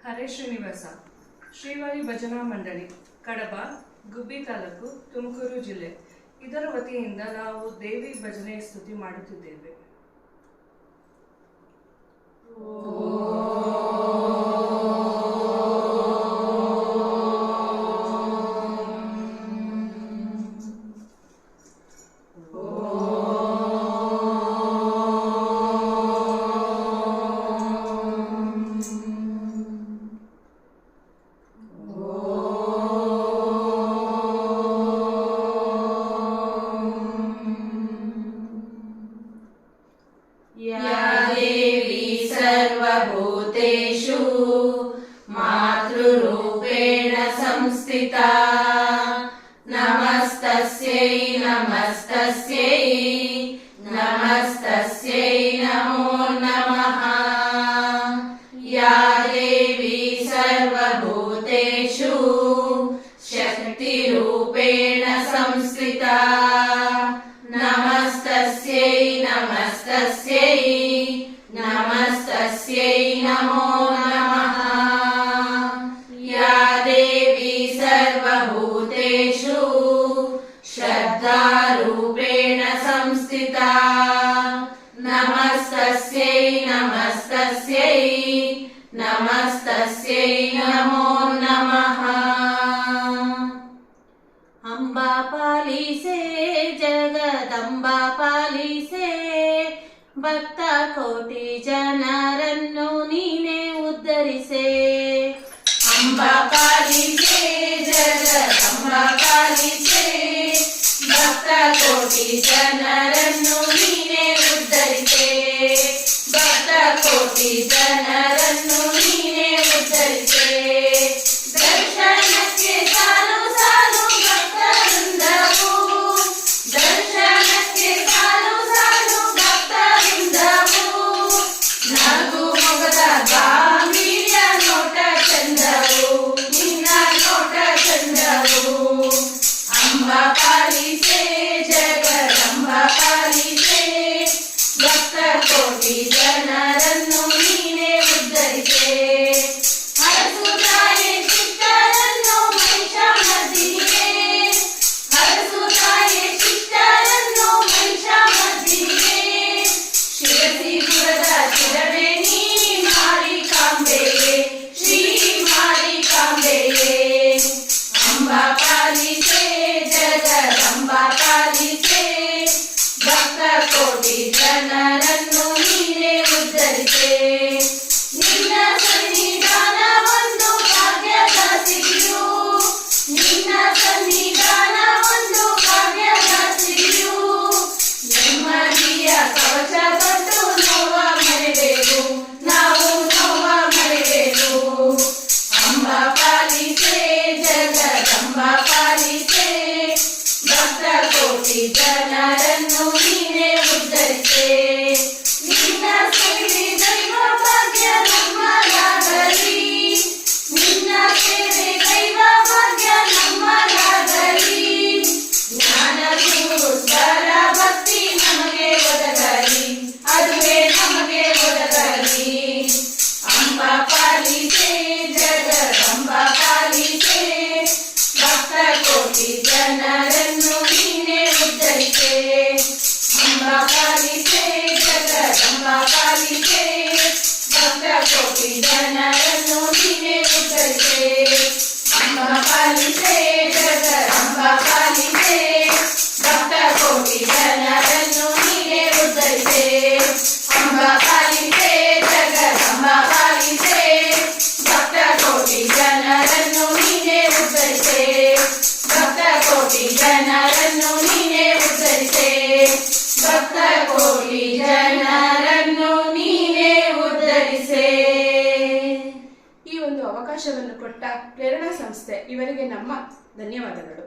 ಹರೇ ಶ್ರೀನಿವಾಸ ಶ್ರೀವಾರಿ ಭಜನಾ ಮಂಡಳಿ ಕಡಬ ಗುಬ್ಬಿ ತಾಲೂಕು ತುಮಕೂರು ಜಿಲ್ಲೆ ಇದರ ವತಿಯಿಂದ ನಾವು ದೇವಿ ಭಜನೆ ಸ್ತುತಿ ಮಾಡುತ್ತಿದ್ದೇವೆ. या देवी सर्वभूतेषु मातृरूपेण संस्थिता नमस्तस्यै नमस्तस्यै नमस्तस्यै नमो नमः। या देवी सर्वभूतेषु शक्तिरूपेण संस्थिता नमस्तस्यै नमस्तस्यै नमस्तस्यै नमो नमः। या देवी सर्वभूतेषु श्रद्धारूपेण संस्थिता नमस्तस्यै नमस्तस्यै नमस्तस्यै नमो नमः। अंबा पालिसे जगदंबा पालिसे ಭಕ್ತ ಕೋಟಿ ಜನರನ್ನು ನೀನೆ ಉದ್ಧರಿಸೆ. ಅಂಬಾ ಪಾಲಿಸೆ ಜಗದಂಬಾ ಪಾಲಿಸೆ ಭಕ್ತ ಕೋಟಿ ಜನರನ್ನು ನೀನೆ ಉದ್ಧರಿಸೆ. ಭಕ್ತ ಕೋಟಿ ಜನರನ್ನು ನೀನೆ ಉದ್ಧರಿಸೆ. ದರ್ಶನಕ್ಕೆ ಸಾಲು ಸಾಲು ಭಕ್ತವೃಂದವು ದರ್ಶನಕ್ಕೆ ಸಾಲು ಸಾಲು ಭಕ್ತವೃಂದವು ನಗು ಮೊಗದ ಗಾಂಭೀರ್ಯ ನೋಟ ಚಂದವು ನಿನ್ನ ನೋಟ ಚಂದವು. ಅಂಬಾ ಪಾಲಿಸೆ ಜಗದಂಬಾ ಪಾಲಿಸೆ ಭಕ್ತ ಕೋಟಿ ಜನರನ್ನು ನೀನೆ ಉದ್ಧರಿಸೆ. ಹರಸುತ್ತಾಯೆ ಶಿಷ್ಟರನ್ನು ಮಹಿಷಮರ್ದಿನಿಗೆ ಹರಸುತ್ತಾಯೆ ಶಿಷ್ಟರನ್ನು ಮಹಿಷಮರ್ದಿನಿಗೆ ಶಿರಸಿಪುರದ ಶಿರವೇ ನೀ ಮಾರಿಕಾಂಬೆಯೇ ಶ್ರೀ ಮಾರಿಕಾಂಬೆಯೇ. ಅಂಬಾ ಪಾಲಿಸೆ ಜಗದಂಬಾ ಪಾಲಿಸೆ ಭಕ್ತ ಕೋಟಿ ಜನರನ್ನು ನೀನೆ ಉದ್ಧರಿಸೆ. ನಿನ್ನ ಸನ್ನಿಧಾನ ಒಂದು ಭಾಗ್ಯದ ಸಿರಿಯು ನಿನ್ನ ಸನ್ನಿಧಾನ ಒಂದು ಭಾಗ್ಯದ ಸಿರಿಯು. ನೆಮ್ಮದಿಯ ಕವಚ ಕೊಟ್ಟು ನೋವ ಮರೆಬೇಕು ನಾವು ನೋವ ಮರೆಬೇಕು. ಅಂಬಾ ಪಾಲಿಸೆ ಜಗದಂಬಾ ಪಾಲಿಸೆ ಭಕ್ತ ಕೋಟಿ ಜನರನ್ನು ನೀನೆ ಉದ್ಧರಿಸೆ. ನಿನ್ನ ಸೇವೆ ದೈವ ಭಾಗ್ಯ ನಮ್ಮದಾಗಲಿ ನಿನ್ನ ಸೇವೆ ದೈವ ಭಾಗ್ಯ ನಮ್ಮದಾಗಲಿ. ಜ್ಞಾನ ಗುರುಸ್ವರ ಭಕ್ತಿ ನಮಗೆ ಒದಗಲಿ ಅದುವೇ ನಮಗೆ ಒದಗಲಿ. ಅಂಬಾ ಪಾಲಿಸೆ ಜಗದಂಬಾ ಪಾಲಿಸೆ ಭಕ್ತ ಕೋಟಿ ಜನರನ್ನು ನೀನೆ ಉದ್ಧರಿಸೆ. ಅಂಬಾ ಪಾಲಿಸೆ ಜಗದಂಬಾ ಪಾಲಿಸೆ ಭಕ್ತ ಕೋಟಿ ಜನರನ್ನು ನೀನೆ ಉದ್ಧರಿಸೆ. ಅಂಬಾ ಪಾಲಿಸೆ ಜಗದಂಬಾ ಪಾಲಿಸೆ ಭಕ್ತ ಕೋಟಿ ಜನರನ್ನು ನೀನೆ ಉದ್ಧರಿಸೆ. ಅಂಬಾ ಪಾಲಿಸೆ ಜಗದಂಬಾ ಪಾಲಿಸೆ ಭಕ್ತ ಕೋಟಿ ಜನರನ್ನು ನೀನೆ ಉದ್ಧರಿಸೆ. ಭಕ್ತ ಕೋಟಿ ಜನರನ್ನು ನೀನೆ ಉದ್ಧರಿಸೆ. ಭಕ್ತ ಕೋಟಿ ಜನರನ್ನು ನೀನೆ ಉದ್ಧರಿಸೆ. ಈ ಒಂದು ಅವಕಾಶವನ್ನು ಕೊಟ್ಟ ಪ್ರೇರಣಾ ಸಂಸ್ಥೆ ಇವರಿಗೆ ನಮ್ಮ ಧನ್ಯವಾದಗಳು.